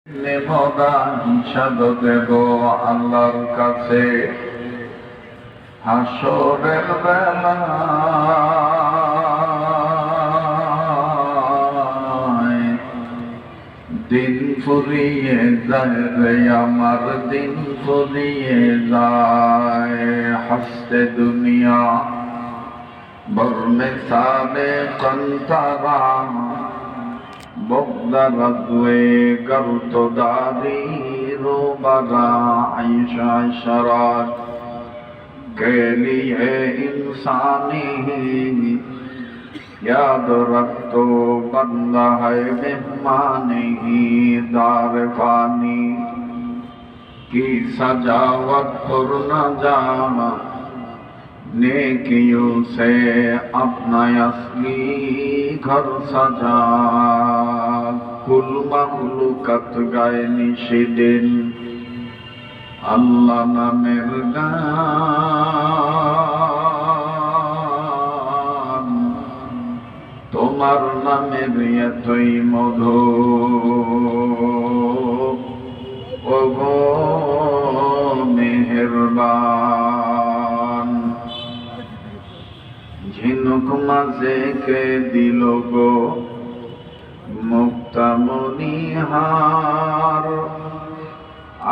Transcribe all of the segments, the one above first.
নেমরা হিসাব দেব আল্লাহর কাছে হাসরের বেলায়। দিন ফুরিয়ে যায় রে আমার, দিন ফুরিয়ে যায়। হাসতে দুনিয়া বর্মে সাবে কন্তারা بغض رضوے گر تو داری رو بگا عیش عشرات کے لیے انسانی یاد رکھ تو بندہ ہے مہمانی دار فانی کی سجاوٹ پر نہ جانا नेकियों से अपना असली घर सजा। कुल मखलूकत गाए निशिदिन अल्लाह नामेर गान, তোমার নামের এতই মধু ওগো মেহেরবান। ঝিনুক মাঝে কে দিল গো মুক্তামণিহার,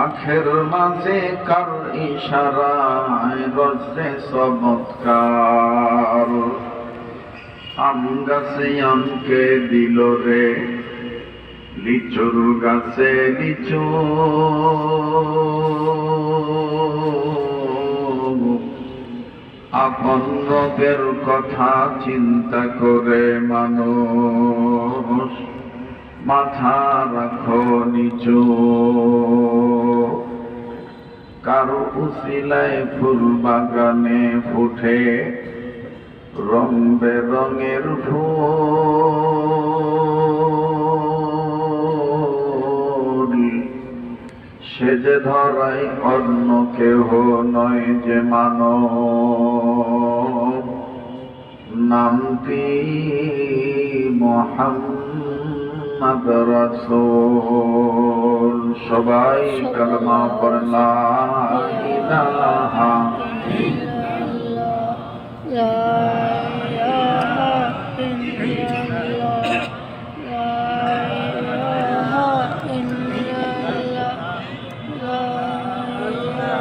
আখের মাঝে কার ইশারায় রজে চমৎকার। আম গাছে আমকে দিল রে, লিচুর গাছে লিচু, আপন রবের কথা চিন্তা করে মানুষ মাথা রাখো নিচু। কারো উসিলায় ফুল বাগানে ফুটে রং বেরঙের ফুল, সে যে ধরাই অন্য কেহ নয় যে মানব, নামটি মুহাম্মদ রাসূল। সবাই কালেমা পড় লা ইলাহা